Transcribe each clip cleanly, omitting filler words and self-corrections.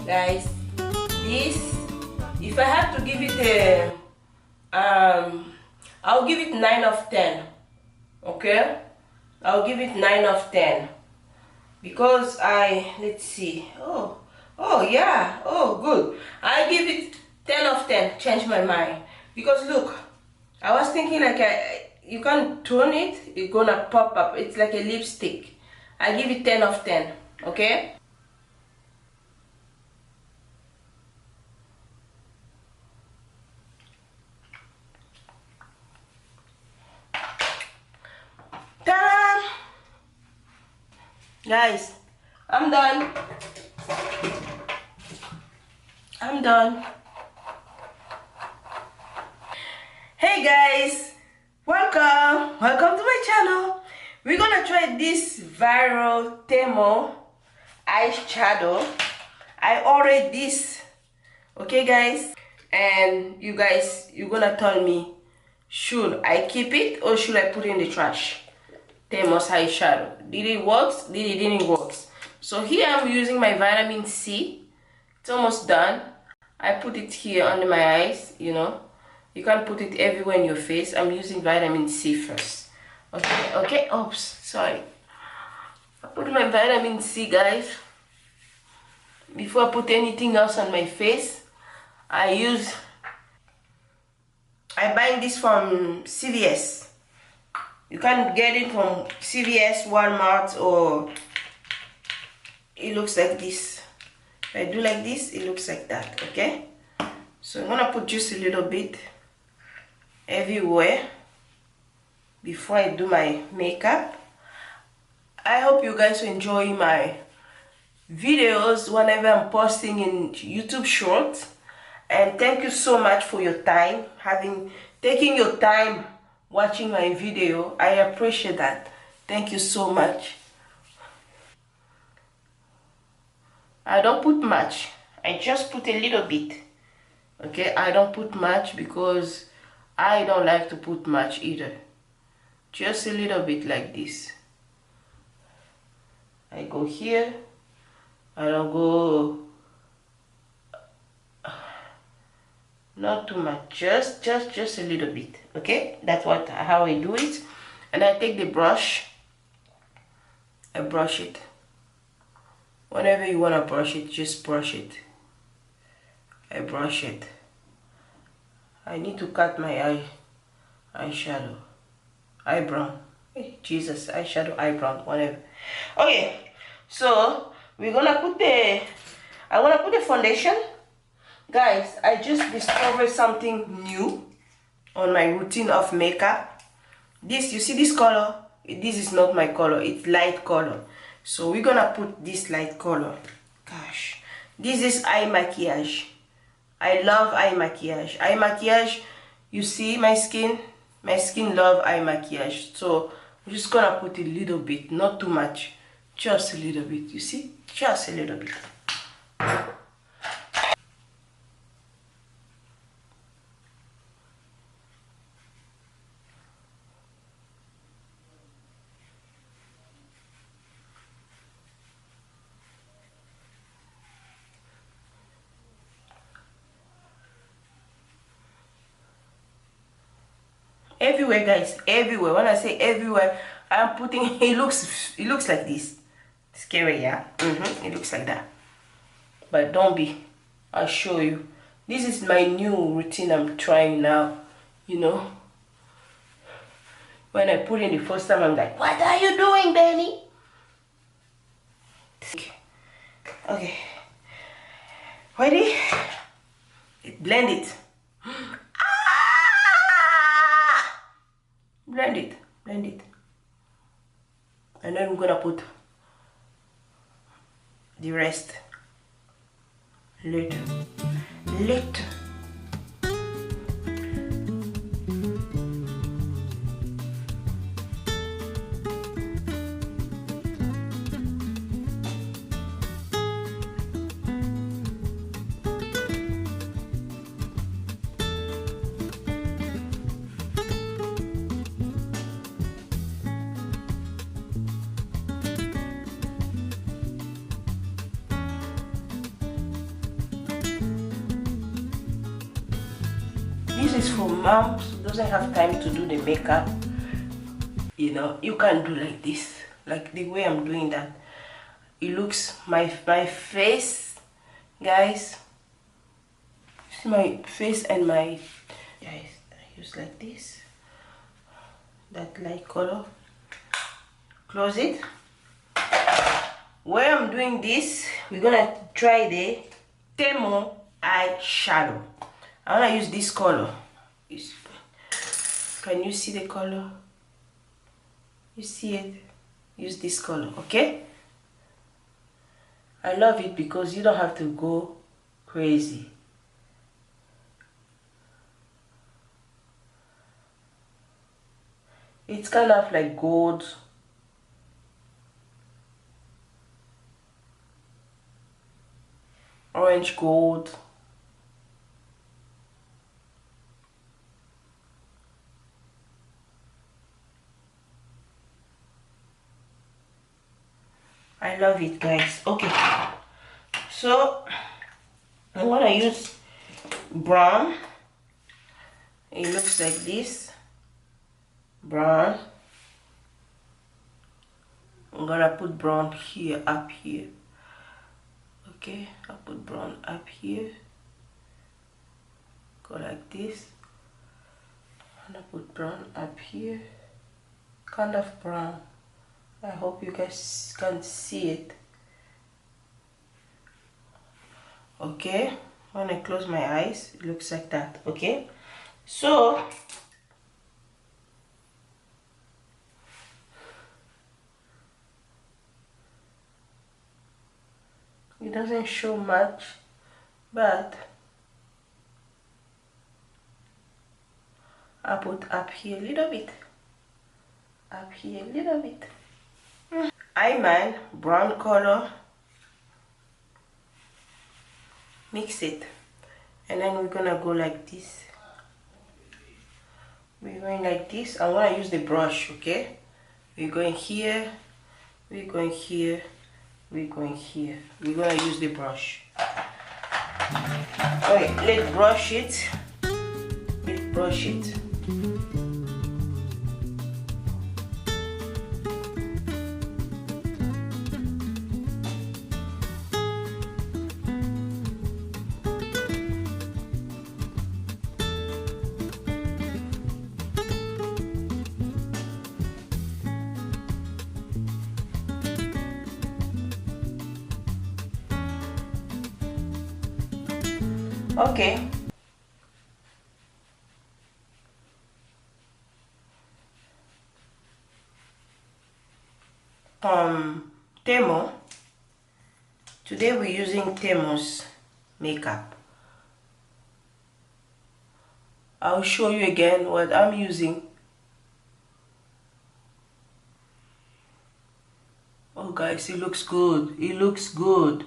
guys, this, if I have to give it a I'll give it 9 of 10. Okay, I'll give it 9 of 10 because let's see, oh yeah, oh good, I give it 10 of 10. Change my mind because look, I was thinking like you can turn it, it's gonna pop up, it's like a lipstick. I give it 10 of 10. Okay, ta-da! Guys, I'm done. Hey guys, welcome to my channel. We're gonna try this viral TEMU eyeshadow. I ordered this, okay guys, and you guys, you're gonna tell me, should I keep it or should I put it in the trash? TEMU eyeshadow, did it work? Did it didn't work? So here I'm using my vitamin C. It's almost done. I put it here under my eyes, you know. You can put it everywhere in your face. I'm using vitamin C first. Okay, oops, sorry. I put my vitamin C, guys. Before I put anything else on my face, I buy this from CVS. You can get it from CVS, Walmart, or it looks like this. If I do like this, it looks like that, okay? So I'm gonna put just a little bit everywhere before I do my makeup. I hope you guys enjoy my videos whenever I'm posting in YouTube Shorts, and thank you so much for your time, taking your time watching my video. I appreciate that. Thank you so much. I don't put much, I just put a little bit. Okay, I don't put much because I don't like to put much either. Just a little bit like this. I go here, I don't go, not too much, just a little bit. Okay, that's how I do it. And I take the brush, I brush it. Whenever you want to brush it, just brush it. I brush it. I need to cut my eyeshadow, eyebrow. Hey, Jesus, eyeshadow, eyebrow, whatever. Okay, so we're gonna put I wanna put the foundation. Guys, I just discovered something new on my routine of makeup. This, you see this color? This is not my color, it's light color. So we're gonna put this light color. Gosh, this is eye maquillage. I love eye maquillage. Eye maquillage, you see my skin love eye maquillage. So I'm just gonna put a little bit, not too much, just a little bit. You see, just a little bit. Everywhere, guys, everywhere. When I say everywhere, I'm putting, it looks like this. Scary, yeah. It looks like that, but don't be, I'll show you. This is my new routine I'm trying now, you know. When I put in the first time, I'm like, what are you doing, Benny? Okay, ready? Blend it. Blend it, and then we're gonna put the rest later. is for moms who doesn't have time to do the makeup. You know, you can do like this, like the way I'm doing that. It looks my face, guys. See my face and my guys. I use like this. That light color. Close it. While I'm doing this, we're gonna try the TEMU eyeshadow. I wanna use this color. Can you see the color? You see it? Use this color, okay? I love it because you don't have to go crazy. It's kind of like gold. Orange gold. I love it, guys. Okay, so I'm gonna use brown. It looks like this. Brown. I'm gonna put brown here, up here. Okay, I'll put brown up here. Go like this. And I'll put brown up here. Kind of brown. I hope you guys can see it. Okay, when I close my eyes, it looks like that. Okay, so it doesn't show much, but I put up here a little bit, up here a little bit. Eyeliner, brown color, mix it, and then we're gonna go like this. We're going like this. I want to use the brush, okay? We're going here, we're going here, we're going here. We're gonna use the brush. Okay, let's brush it. Let's brush it. Okay. TEMU. Today we're using TEMU's makeup. I'll show you again what I'm using. Oh guys, it looks good. It looks good.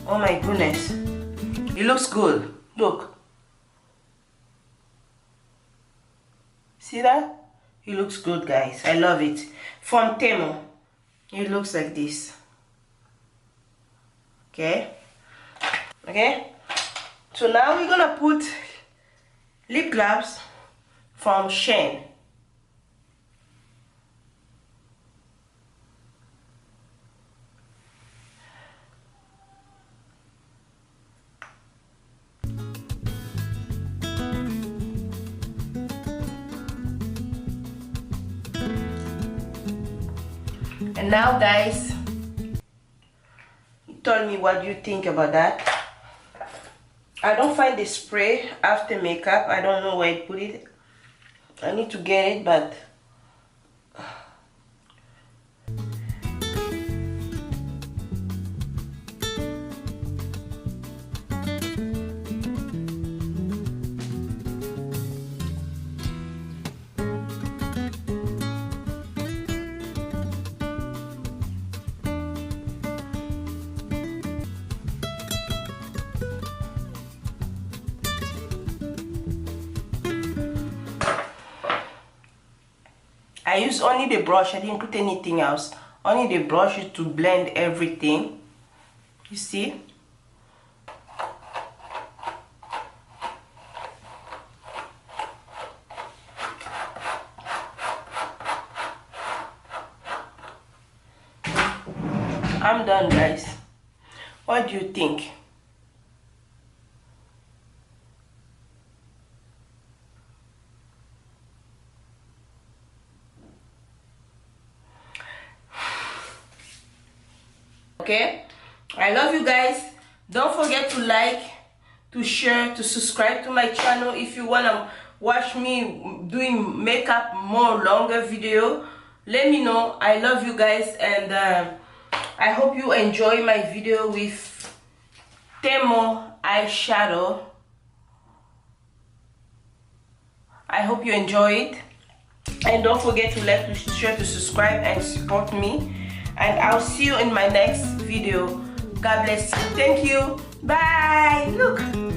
Oh my goodness, it looks good. Look, see that? It looks good, guys. I love it. From TEMU, it looks like this. Okay, so now we're gonna put lip gloss from Shane. And now, guys, tell me what you think about that. I don't find the spray after makeup. I don't know where I put it. I need to get it, but I use only the brush. I didn't put anything else. Only the brush to blend everything. You see? I'm done, guys. What do you think? Okay, I love you guys. Don't forget to like, to share, to subscribe to my channel. If you want to watch me doing makeup more longer video, let me know. I love you guys, and I hope you enjoy my video with TEMU eyeshadow. I hope you enjoy it, and don't forget to like, to share, to subscribe, and support me. And I'll see you in my next video. God bless you. Thank you. Bye. Look.